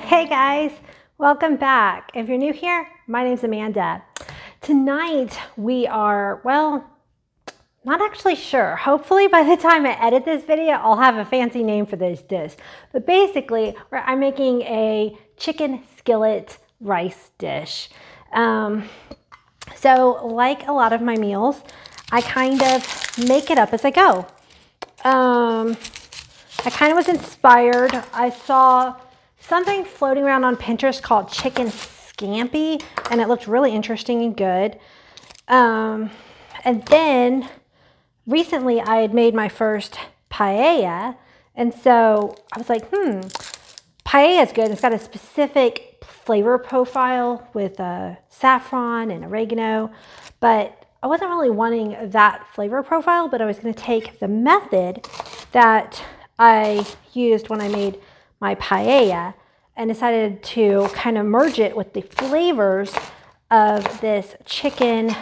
Hey guys, welcome back. If you're new here, my name's Amanda. Tonight we are, well, not actually sure. Hopefully by the time I edit this video, I'll have a fancy name for this dish. But basically, I'm making a chicken skillet rice dish. So like a lot of my meals, I kind of make it up as I go. I kind of was inspired. I saw something floating around on Pinterest called chicken scampi, and it looked really interesting and good. And then recently I had made my first paella, and so I was like, paella is good. It's got a specific flavor profile with saffron and oregano, but I wasn't really wanting that flavor profile, but I was going to take the method that I used when I made my paella and decided to kind of merge it with the flavors of this chicken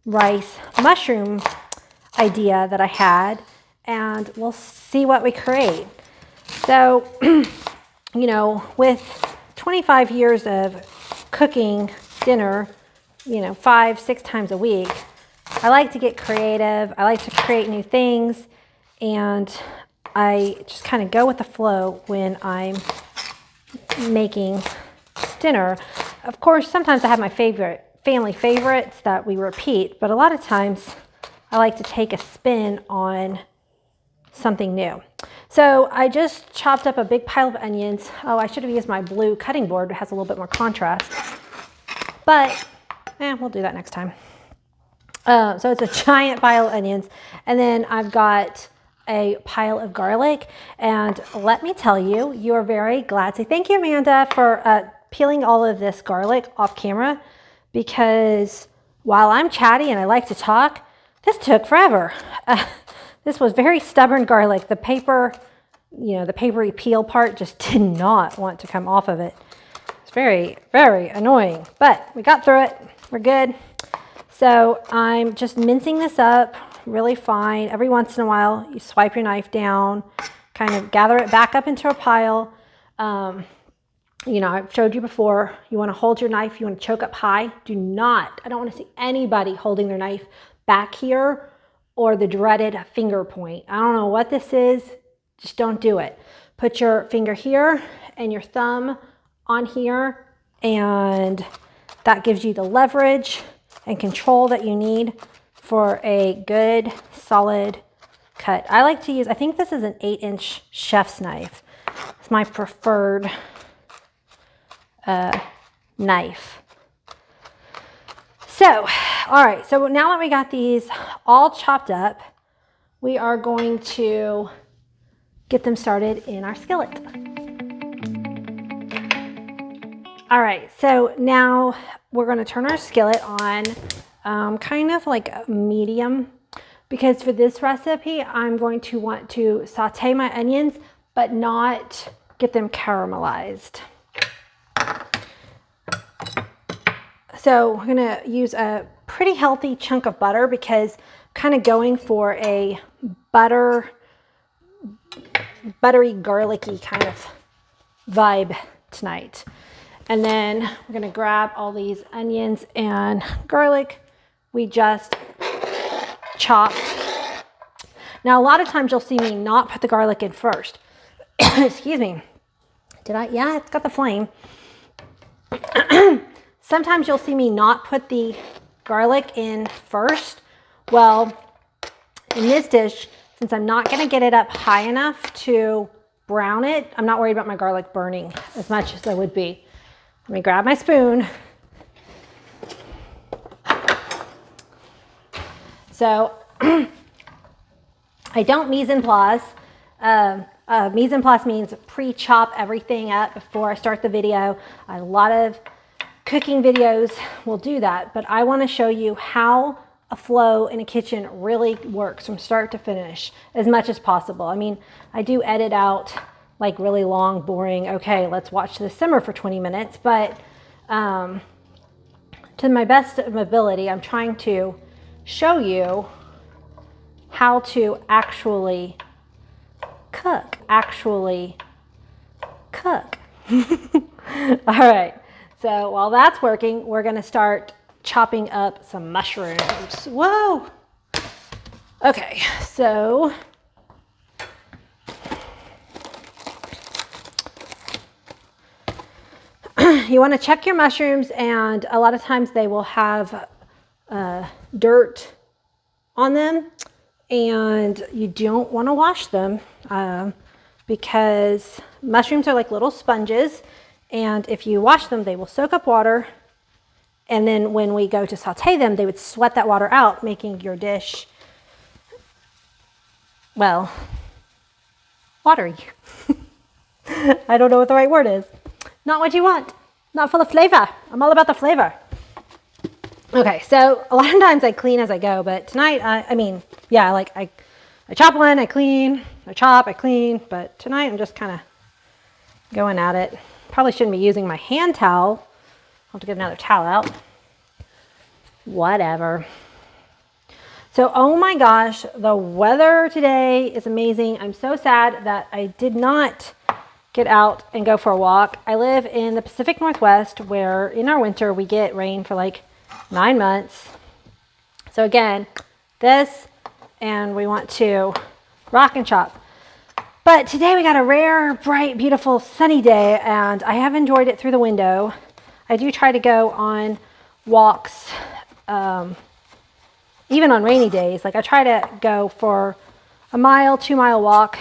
rice mushroom idea that I had, and we'll see what we create. So, you know, with 25 years of cooking dinner, 5-6 times a week, I like to get creative. I like to create new things, and I just kind of go with the flow when I'm making dinner. Of course, sometimes I have my family favorites that we repeat, but a lot of times I like to take a spin on something new. So I just chopped up a big pile of onions. Oh, I should have used my blue cutting board. It has a little bit more contrast, but we'll do that next time. So it's a giant pile of onions, and then I've got a pile of garlic, and let me tell you, you are very glad to. Thank you, Amanda, for peeling all of this garlic off camera, because while I'm chatty and I like to talk, this took forever. This was very stubborn garlic. The paper, the papery peel part just did not want to come off of it. It's very, very annoying, but we got through it. We're good. So I'm just mincing this up really fine. Every once in a while, you swipe your knife down, kind of gather it back up into a pile. I've showed you before, you want to hold your knife, you want to choke up high. I don't want to see anybody holding their knife back here or the dreaded finger point. I don't know what this is, just don't do it. Put your finger here and your thumb on here, and that gives you the leverage and control that you need for a good, solid cut. I like to use, I think this is an 8-inch chef's knife. It's my preferred knife. So, all right, so now that we got these all chopped up, we are going to get them started in our skillet. All right, so now we're going to turn our skillet on kind of like a medium, because for this recipe, I'm going to want to saute my onions, but not get them caramelized. So we're gonna use a pretty healthy chunk of butter, because I'm kind of going for a buttery, garlicky kind of vibe tonight. And then we're gonna grab all these onions and garlic we just chopped. Now, a lot of times you'll see me not put the garlic in first. Excuse me. Yeah, it's got the flame. Sometimes you'll see me not put the garlic in first. Well, in this dish, since I'm not gonna get it up high enough to brown it, I'm not worried about my garlic burning as much as I would be. Let me grab my spoon. So I don't mise en place. Mise en place means pre-chop everything up before I start the video. A lot of cooking videos will do that, but I want to show you how a flow in a kitchen really works from start to finish as much as possible. I mean, I do edit out like really long, boring, okay, let's watch this simmer for 20 minutes, but to my best of my ability, I'm trying to show you how to actually cook. All right, so while that's working, we're gonna start chopping up some mushrooms. Whoa. Okay, so you want to check your mushrooms, and a lot of times they will have dirt on them, and you don't want to wash them because mushrooms are like little sponges, and if you wash them, they will soak up water, and then when we go to saute them, they would sweat that water out, making your dish, well, watery. I don't know what the right word is. Not what you want. Not full of flavor. I'm all about the flavor. Okay, so a lot of times I clean as I go, but tonight, I mean, yeah, like I chop one, I clean, I chop, I clean, but tonight I'm just kind of going at it. Probably shouldn't be using my hand towel. I'll have to get another towel out. Whatever. So, oh my gosh, the weather today is amazing. I'm so sad that I did not get out and go for a walk. I live in the Pacific Northwest, where in our winter we get rain for like 9 months. So again, this, and we want to rock and chop. But today we got a rare, bright, beautiful, sunny day, and I have enjoyed it through the window. I do try to go on walks, even on rainy days. Like I try to go for a mile, 2-mile walk,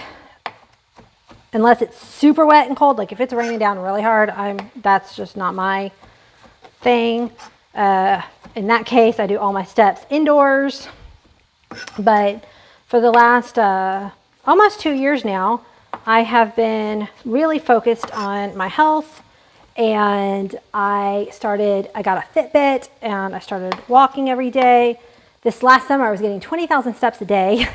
unless it's super wet and cold. Like if it's raining down really hard, that's just not my thing. In that case, I do all my steps indoors. But for the last almost 2 years now, I have been really focused on my health, and I got a Fitbit, and I started walking every day. This last summer, I was getting 20,000 steps a day.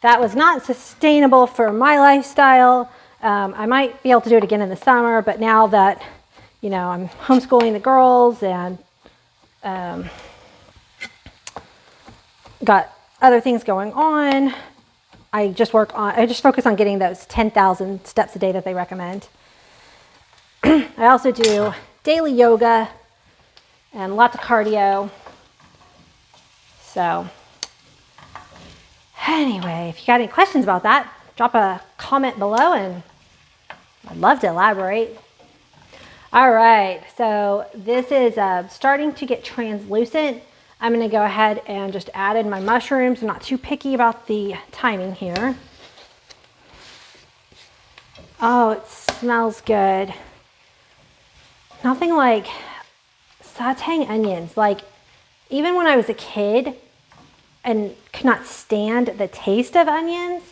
That was not sustainable for my lifestyle. I might be able to do it again in the summer, but now that, you know, I'm homeschooling the girls and got other things going on, I just focus on getting those 10,000 steps a day that they recommend. I also do daily yoga and lots of cardio. So anyway, if you got any questions about that, drop a comment below and I'd love to elaborate. All right, so this is starting to get translucent. I'm gonna go ahead and just add in my mushrooms. I'm not too picky about the timing here. Oh, it smells good. Nothing like sauteing onions. Like even when I was a kid and could not stand the taste of onions,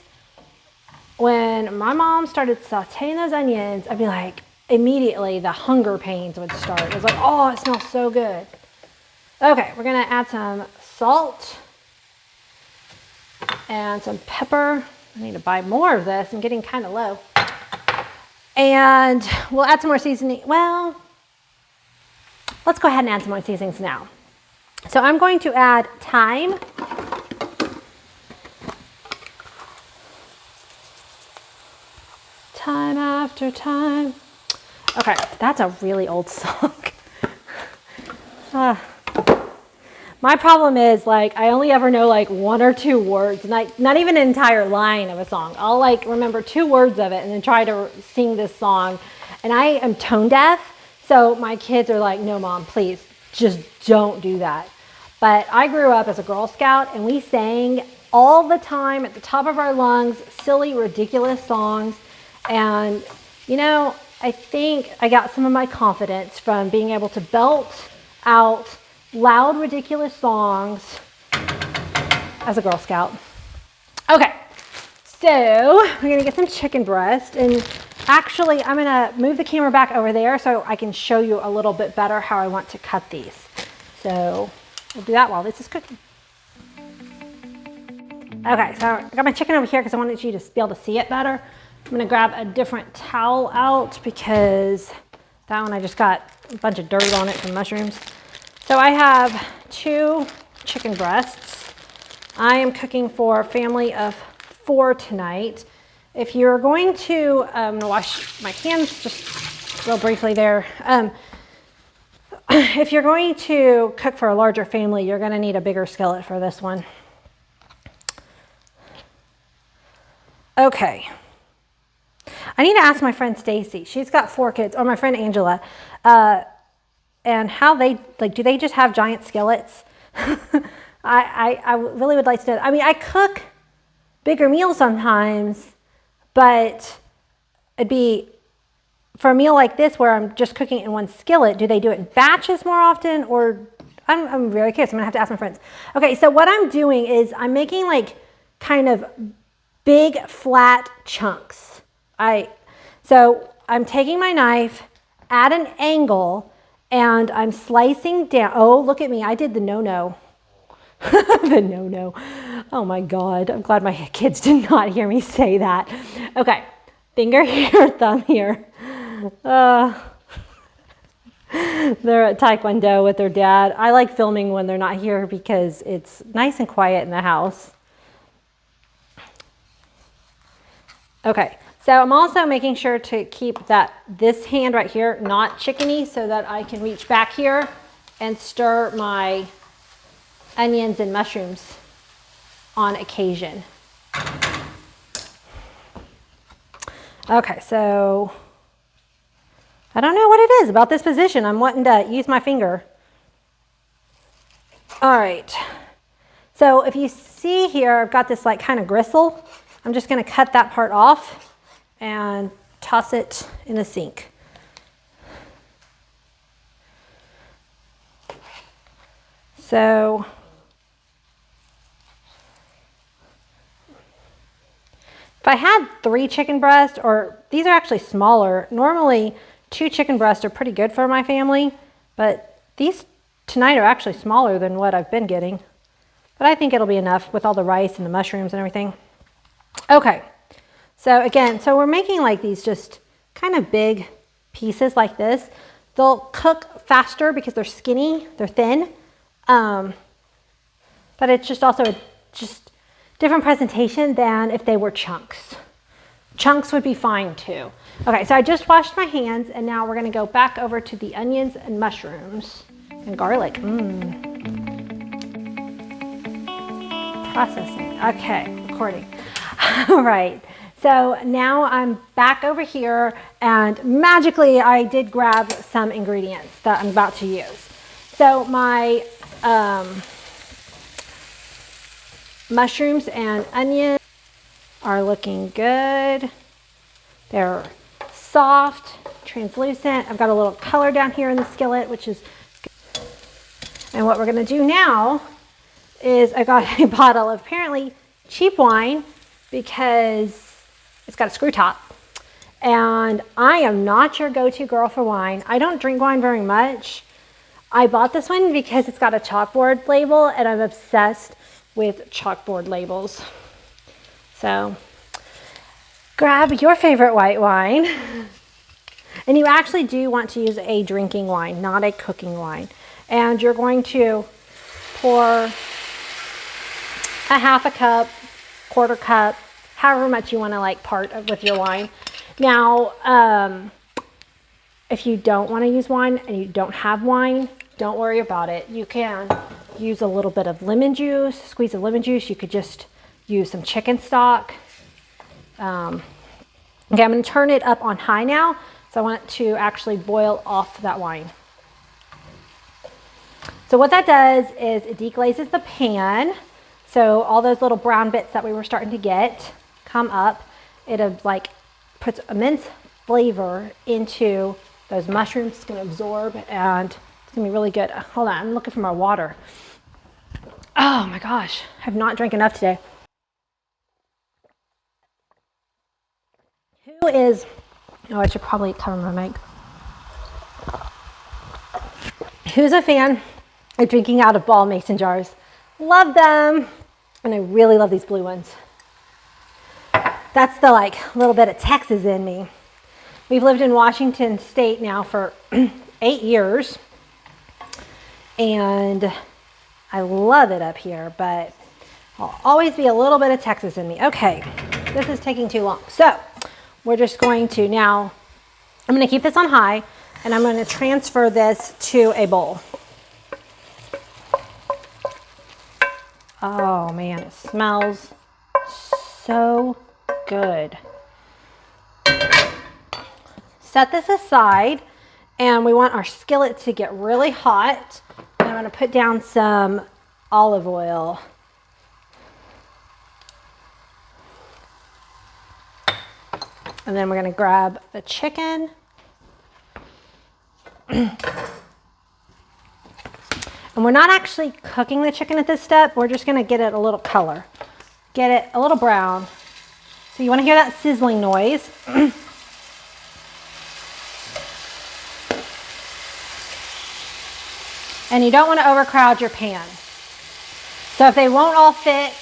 when my mom started sauteing those onions, I'd be like, immediately the hunger pains would start. It was like, oh, it smells so good. Okay, we're gonna add some salt and some pepper. I need to buy more of this. I'm getting kind of low. And we'll add some more seasoning. Well, let's go ahead and add some more seasonings now. So I'm going to add thyme. Time after time. Okay, that's a really old song. My problem is, like, I only ever know like 1 or 2 words, not even an entire line of a song. I'll like remember 2 words of it and then try to sing this song. And I am tone deaf, so my kids are like, no mom, please, just don't do that. But I grew up as a Girl Scout, and we sang all the time at the top of our lungs, silly, ridiculous songs. And, you know, I think I got some of my confidence from being able to belt out loud, ridiculous songs as a Girl Scout. Okay, so we're gonna get some chicken breast, and actually I'm gonna move the camera back over there so I can show you a little bit better how I want to cut these. So we'll do that while this is cooking. Okay, so I got my chicken over here because I wanted you to be able to see it better. I'm gonna grab a different towel out because that one I just got a bunch of dirt on it from mushrooms. So I have 2 chicken breasts. I am cooking for a family of 4 tonight. If you're going to wash my hands just real briefly there. If you're going to cook for a larger family, you're going to need a bigger skillet for this one. Okay. I need to ask my friend Stacy. She's got 4 kids, or my friend Angela, and how they, like, do they just have giant skillets? I really would like to know. I mean, I cook bigger meals sometimes, but it'd be, for a meal like this where I'm just cooking in one skillet, do they do it in batches more often, or I'm very curious. I'm gonna have to ask my friends. Okay, so what I'm doing is I'm making like kind of big flat chunks. So I'm taking my knife at an angle and I'm slicing down. Oh, look at me, I did the no-no. The no-no. Oh my God, I'm glad my kids did not hear me say that. Okay, finger here, thumb here. They're at Taekwondo with their dad. I like filming when they're not here because it's nice and quiet in the house. Okay, so I'm also making sure to keep this hand right here not chickeny so that I can reach back here and stir my onions and mushrooms on occasion. Okay, so I don't know what it is about this position. I'm wanting to use my finger. All right, so if you see here, I've got this like kind of gristle. I'm just gonna cut that part off and toss it in the sink. So if I had 3 chicken breasts, or these are actually smaller, normally 2 chicken breasts are pretty good for my family, but these tonight are actually smaller than what I've been getting. But I think it'll be enough with all the rice and the mushrooms and everything. Okay, so again, so we're making like these just kind of big pieces like this. They'll cook faster because they're skinny, they're thin, but it's just also a different presentation than if they were chunks. Chunks would be fine too. Okay, so I just washed my hands and now we're gonna go back over to the onions and mushrooms and garlic. Processing, okay, recording. All right, so now I'm back over here and magically I did grab some ingredients that I'm about to use. So my mushrooms and onions are looking good. They're soft, translucent. I've got a little color down here in the skillet, which is good. And what we're gonna do now is I got a bottle of apparently cheap wine because it's got a screw top. And I am not your go-to girl for wine. I don't drink wine very much. I bought this one because it's got a chalkboard label and I'm obsessed with chalkboard labels. So grab your favorite white wine. And you actually do want to use a drinking wine, not a cooking wine. And you're going to pour a half a cup, quarter cup, however much you want to like part with your wine. Now, if you don't want to use wine and you don't have wine, don't worry about it. You can use a little bit of lemon juice, squeeze of lemon juice. You could just use some chicken stock. Okay, I'm going to turn it up on high now. So I want it to actually boil off that wine. So what that does is it deglazes the pan. So all those little brown bits that we were starting to get come up. It like puts immense flavor into those mushrooms. It's going to absorb and it's going to be really good. Hold on, I'm looking for my water. Oh my gosh, I have not drank enough today. Who is, oh, I should probably cover my mic. Who's a fan of drinking out of ball mason jars? Love them. And I really love these blue ones. That's the like little bit of Texas in me. We've lived in Washington State now for 8 years. And I love it up here, but I'll always be a little bit of Texas in me. Okay, this is taking too long. So we're just going to now I'm going to keep this on high, and I'm going to transfer this to a bowl. Oh man, it smells so good. Set this aside, and we want our skillet to get really hot. And I'm going to put down some olive oil. And then we're going to grab the chicken. And we're not actually cooking the chicken at this step. We're just going to get it a little color. Get it a little brown. So you want to hear that sizzling noise. And you don't want to overcrowd your pan. So if they won't all fit,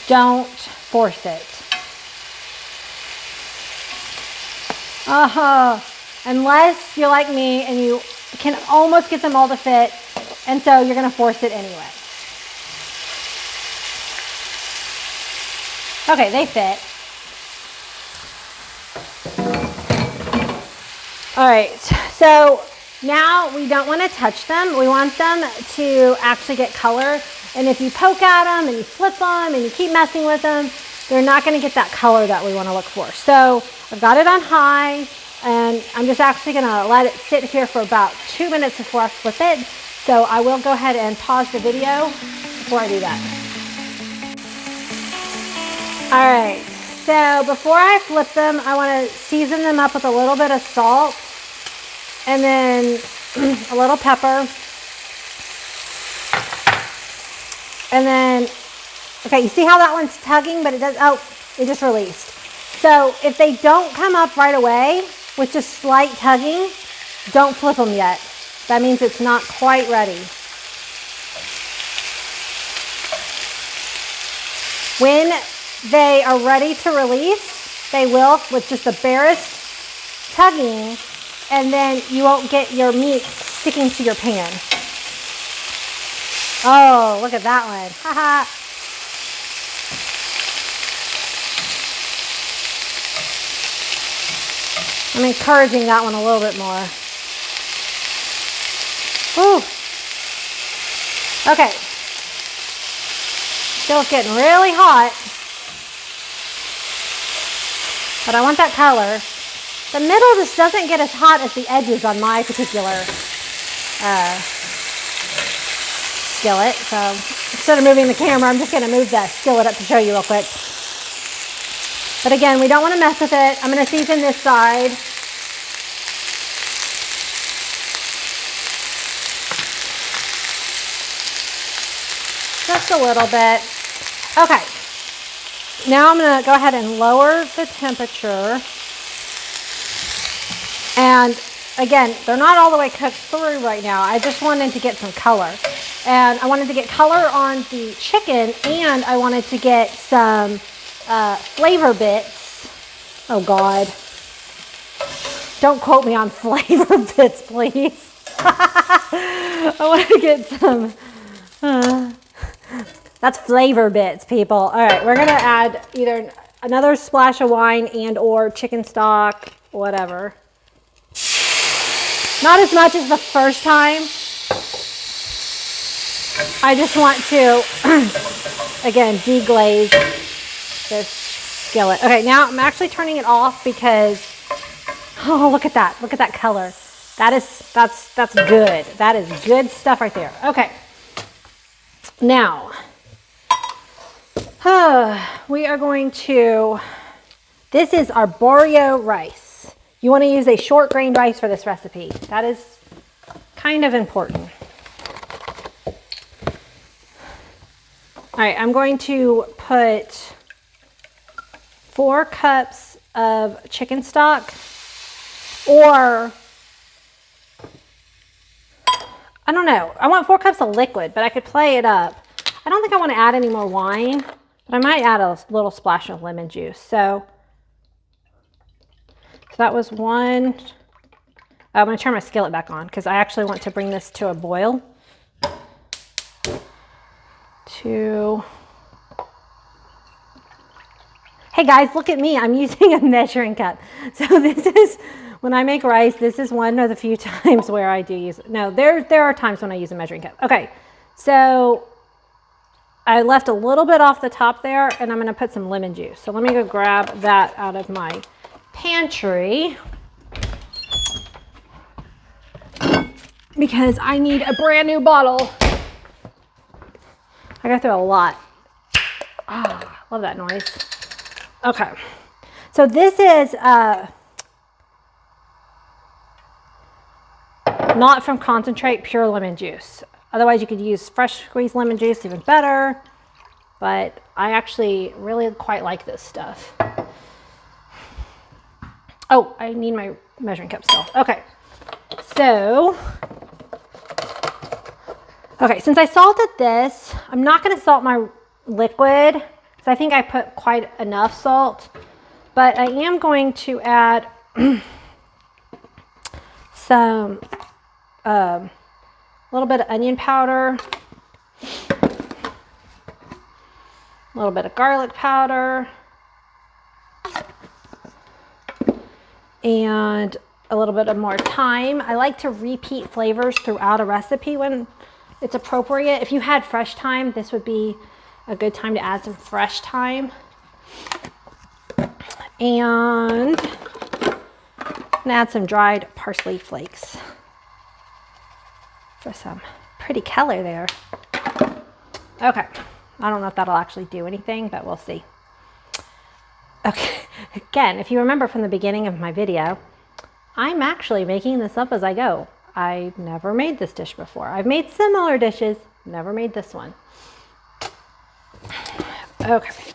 don't force it. Unless you're like me and you can almost get them all to fit, and so you're going to force it anyway. Okay, they fit. All right, so now we don't want to touch them. We want them to actually get color. And if you poke at them and you flip them and you keep messing with them, they're not going to get that color that we want to look for. So I've got it on high, and I'm just actually going to let it sit here for about 2 minutes before I flip it. So I will go ahead and pause the video before I do that. All right, so before I flip them, I want to season them up with a little bit of salt and then a little pepper. And then, okay, you see how that one's tugging, but it does, oh, it just released. So if they don't come up right away with just slight tugging, don't flip them yet. That means it's not quite ready. When they are ready to release, they will with just the barest tugging, and then you won't get your meat sticking to your pan. Oh, look at that one. Haha. I'm encouraging that one a little bit more. Ooh. Okay. Still getting really hot. But I want that color. The middle just doesn't get as hot as the edges on my particular skillet. So instead of moving the camera, I'm just going to move that skillet up to show you real quick. But again, we don't want to mess with it. I'm going to season this side. Just a little bit. Okay. Now I'm going to go ahead and lower the temperature. And again, they're not all the way cooked through right now. I just wanted to get some color. And I wanted to get color on the chicken, and I wanted to get some flavor bits. Oh God. Don't quote me on flavor bits, please. I want to get some, that's flavor bits, people. All right, we're gonna add either another splash of wine and or chicken stock, whatever. Not as much as the first time. I just want to, again, deglaze this skillet. Okay, now I'm actually turning it off because, oh, look at that. Look at that color. That's good. That is good stuff right there. Okay. Now, we are going to, this is arborio rice. You want to use a short grain rice for this recipe. That is kind of important. All right, I'm going to put 4 cups of chicken stock, or I don't know. I want 4 cups of liquid, but I could play it up. I don't think I want to add any more wine, but I might add a little splash of lemon juice. So that was 1. I'm going to turn my skillet back on because I actually want to bring this to a boil. 2. Hey guys, look at me. I'm using a measuring cup. So this is When I make rice, this is one of the few times where I do use it. No, there are times when I use a measuring cup. Okay, so I left a little bit off the top there, and I'm gonna put some lemon juice. So let me go grab that out of my pantry because I need a brand new bottle. I got through a lot. Ah, love that noise. Okay, so this is not from concentrate, pure lemon juice. Otherwise, you could use fresh squeezed lemon juice, even better. But I actually really quite like this stuff. Oh, I need my measuring cup still. Okay, so, okay, since I salted this, I'm not gonna salt my liquid because I think I put quite enough salt, but I am going to add some, a little bit of onion powder, a little bit of garlic powder, and a little bit of more thyme. I like to repeat flavors throughout a recipe when it's appropriate. If you had fresh thyme, this would be a good time to add some fresh thyme. And I'm gonna add some dried parsley flakes for some pretty color there. Okay, I don't know if that'll actually do anything, but we'll see. Okay, again, if you remember from the beginning of my video, I'm actually making this up as I go. I never made this dish before. I've made similar dishes, never made this one. Okay.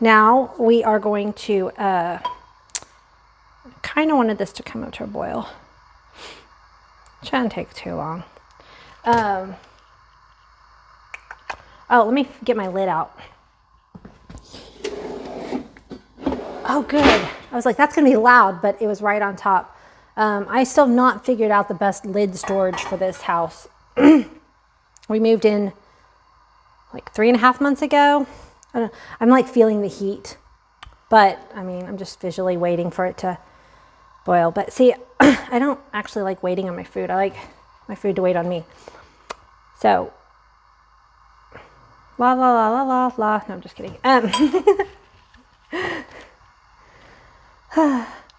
Now we are going to, kind of wanted this to come up to a boil. Shouldn't take too long. Oh, let me get my lid out. Oh, good. I was like, that's gonna be loud, but it was right on top. I still have not figured out the best lid storage for this house. We moved in like 3.5 months ago. I'm like feeling the heat, but I mean, I'm just visually waiting for it to boil. But see, I don't actually like waiting on my food. I like my food to wait on me. So, la la la la la la. No, I'm just kidding.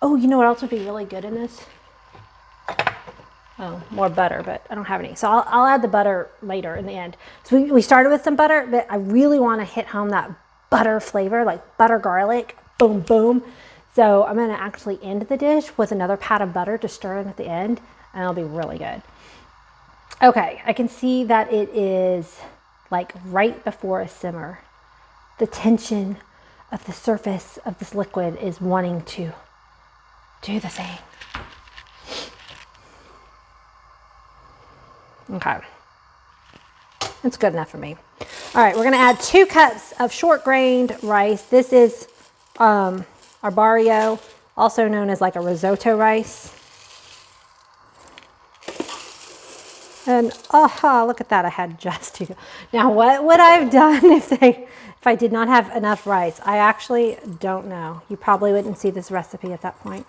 Oh, you know what else would be really good in this? Oh, more butter, but I don't have any. So I'll add the butter later in the end. So we started with some butter, but I really want to hit home that butter flavor, like butter garlic, boom, boom. So I'm going to actually end the dish with another pat of butter to stir in at the end, and it'll be really good. Okay, I can see that it is like right before a simmer. The tension of the surface of this liquid is wanting to do the thing. Okay, that's good enough for me. All right, we're gonna add 2 cups of short-grained rice. This is our barrio, also known as like a risotto rice. And aha, look at that, I had just 2. Now what would I have done if I did not have enough rice? I actually don't know. You probably wouldn't see this recipe at that point.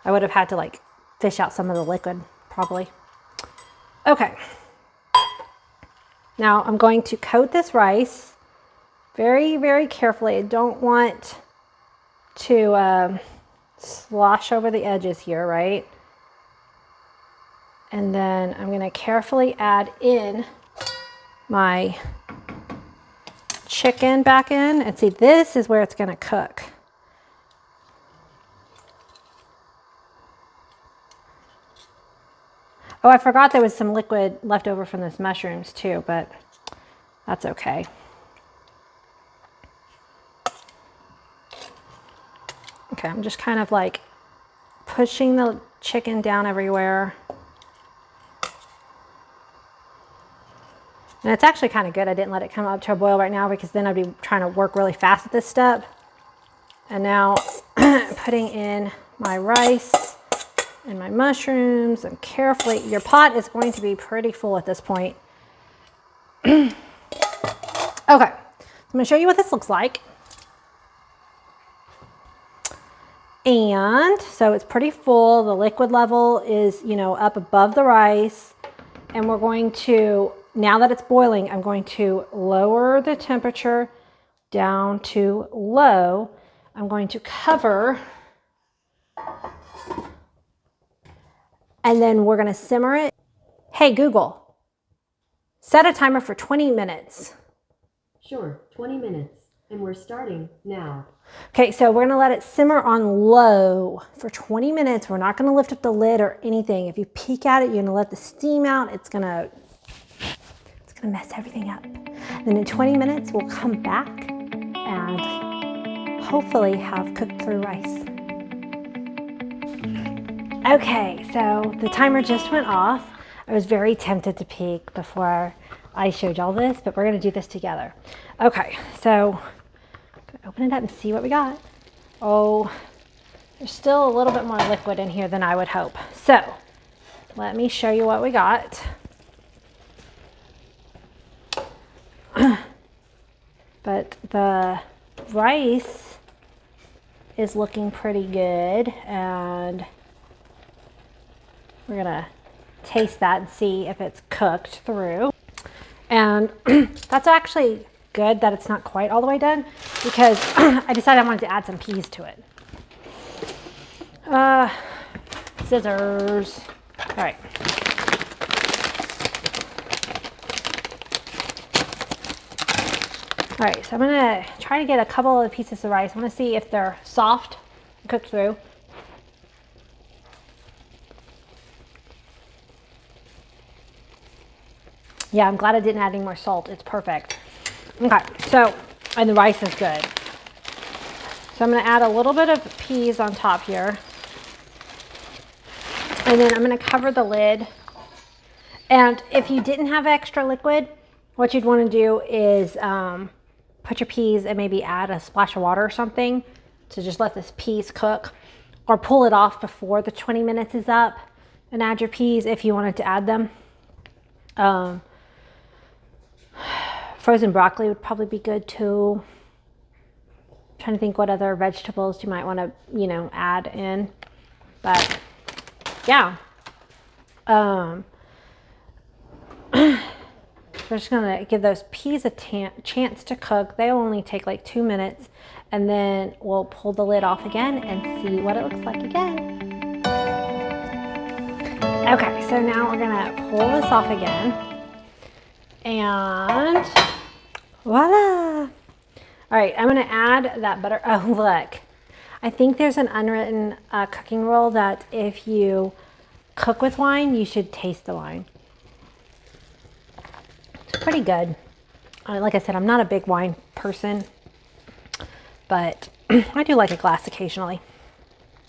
I would have had to like fish out some of the liquid, probably. Okay. Now I'm going to coat this rice very, very carefully. I don't want to slosh over the edges here, right? And then I'm going to carefully add in my chicken back in. And see, this is where it's going to cook. Oh, I forgot there was some liquid left over from those mushrooms too, but that's okay. Okay, I'm just kind of like pushing the chicken down everywhere. And it's actually kind of good I didn't let it come up to a boil right now, because then I'd be trying to work really fast at this step. And now putting in my rice and my mushrooms, and carefully, your pot is going to be pretty full at this point. Okay, I'm gonna show you what this looks like. And so it's pretty full. The liquid level is, you know, up above the rice. And we're going to, now that it's boiling, I'm going to lower the temperature down to low. I'm going to cover, and then we're going to simmer it. Hey, Google, set a timer for 20 minutes. Sure, 20 minutes. And we're starting now. Okay, so we're gonna let it simmer on low for 20 minutes. We're not gonna lift up the lid or anything. If you peek at it, you're gonna let the steam out. It's gonna mess everything up. Then in 20 minutes, we'll come back and hopefully have cooked through rice. Okay, so the timer just went off. I was very tempted to peek before I showed y'all this, but we're gonna do this together. Okay, so open it up and see what we got. Oh, there's still a little bit more liquid in here than I would hope. So let me show you what we got. But the rice is looking pretty good, and we're gonna taste that and see if it's cooked through. And that's actually good that it's not quite all the way done, because I decided I wanted to add some peas to it. Scissors. All right. All right, so I'm gonna try to get a couple of pieces of rice. I wanna see if they're soft and cooked through. Yeah, I'm glad I didn't add any more salt. It's perfect. Okay, so, and the rice is good. So I'm gonna add a little bit of peas on top here. And then I'm gonna cover the lid. And if you didn't have extra liquid, what you'd wanna do is put your peas and maybe add a splash of water or something to just let this peas cook, or pull it off before the 20 minutes is up and add your peas if you wanted to add them. Frozen broccoli would probably be good too. I'm trying to think what other vegetables you might want to, you know, add in. But yeah. We're just gonna give those peas a chance to cook. They'll only take like 2 minutes, and then we'll pull the lid off again and see what it looks like again. Okay, so now we're gonna pull this off again, and voila! All right, I'm gonna add that butter. Oh, look. I think there's an unwritten cooking rule that if you cook with wine, you should taste the wine. It's pretty good. Like I said, I'm not a big wine person, but I do like a glass occasionally.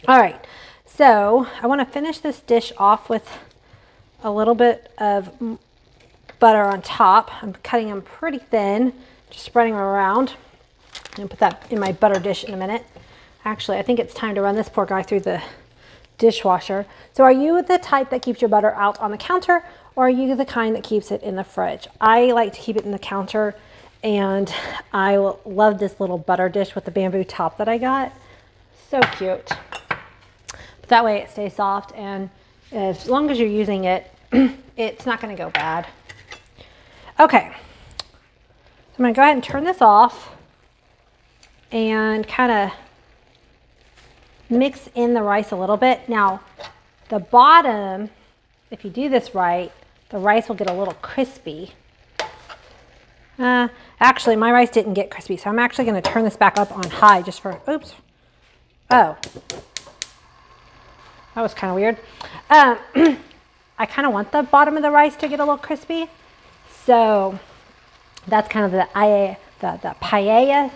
All right, so I wanna finish this dish off with a little bit of butter on top. I'm cutting them pretty thin, just spreading them around. I'm gonna put that in my butter dish in a minute. Actually, I think it's time to run this poor guy through the dishwasher. So are you the type that keeps your butter out on the counter, or are you the kind that keeps it in the fridge? I like to keep it in the counter, and I love this little butter dish with the bamboo top that I got. So cute. But that way it stays soft, and as long as you're using it, it's not gonna go bad. Okay, so I'm gonna go ahead and turn this off and kind of mix in the rice a little bit. Now, the bottom, if you do this right, the rice will get a little crispy. Actually, my rice didn't get crispy, so I'm actually gonna turn this back up on high just for, oops. Oh, that was kind of weird. I kind of want the bottom of the rice to get a little crispy. So that's kind of the paella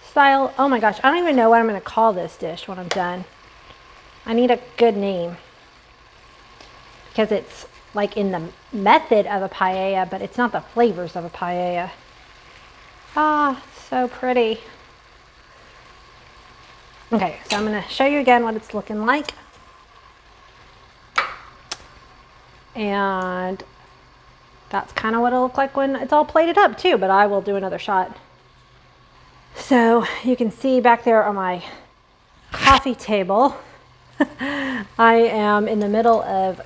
style. Oh my gosh, I don't even know what I'm gonna call this dish when I'm done. I need a good name, because it's like in the method of a paella, but it's not the flavors of a paella. Ah, so pretty. Okay, so I'm gonna show you again what it's looking like. And that's kind of what it'll look like when it's all plated up too, but I will do another shot. So you can see back there are my coffee table. I am in the middle of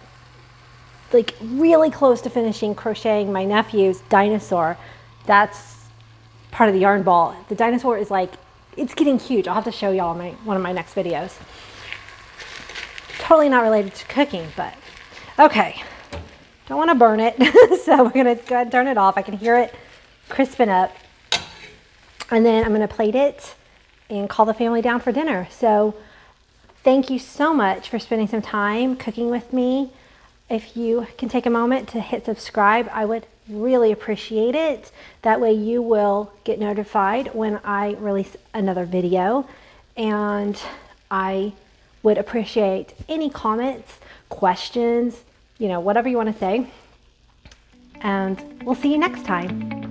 like really close to finishing crocheting my nephew's dinosaur. That's part of the yarn ball. The dinosaur is like, it's getting huge. I'll have to show y'all in one of my next videos. Totally not related to cooking, but okay. Don't want to burn it. So we're gonna go ahead and turn it off. I can hear it crisping up. And then I'm gonna plate it and call the family down for dinner. So thank you so much for spending some time cooking with me. If you can take a moment to hit subscribe, I would really appreciate it. That way you will get notified when I release another video. And I would appreciate any comments, questions, you know, whatever you want to say. And we'll see you next time.